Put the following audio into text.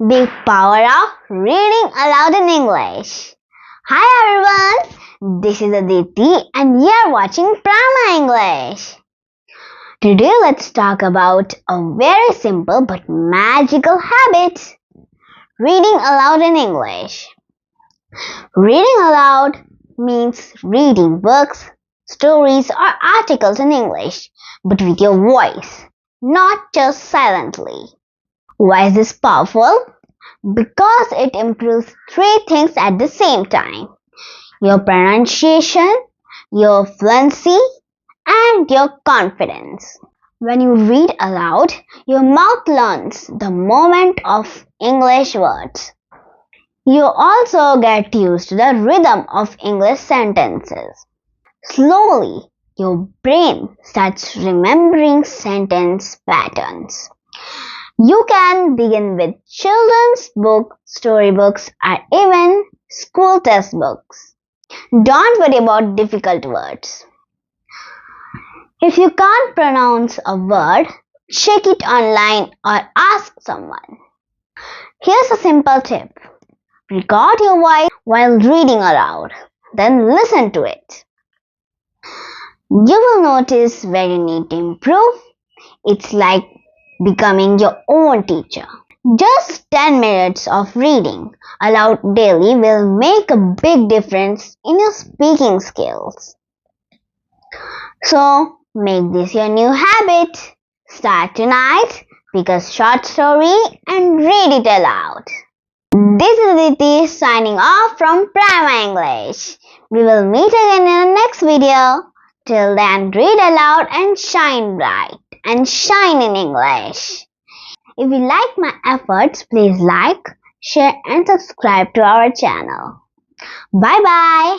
Big power of reading aloud in English. Hi everyone, this is Aditi and you are watching Prima English. Today let's talk about a very simple but magical habit. Reading aloud in English. Reading aloud means reading books, stories or articles in English, but with your voice, not just silently. Why is this powerful? Because it improves three things at the same time: your pronunciation, your fluency, and your confidence. When you read aloud, your mouth learns the movement of English words. You also get used to the rhythm of English sentences. Slowly, your brain starts remembering sentence patterns. You can begin with children's books, storybooks, or even school textbooks. Don't worry about difficult words. If you can't pronounce a word, check it online or ask someone. Here's a simple tip. Record your voice while reading aloud, then listen to it. You will notice where you need to improve. It's like becoming your own teacher. Just 10 minutes of reading aloud daily will make a big difference in your speaking skills. So, make this your new habit. Start tonight, pick a short story and read it aloud. This is Aditi signing off from Prima English. We will meet again in the next video. Till then, read aloud and shine bright and shine in English. If you like my efforts, please like, share and subscribe to our channel. Bye bye.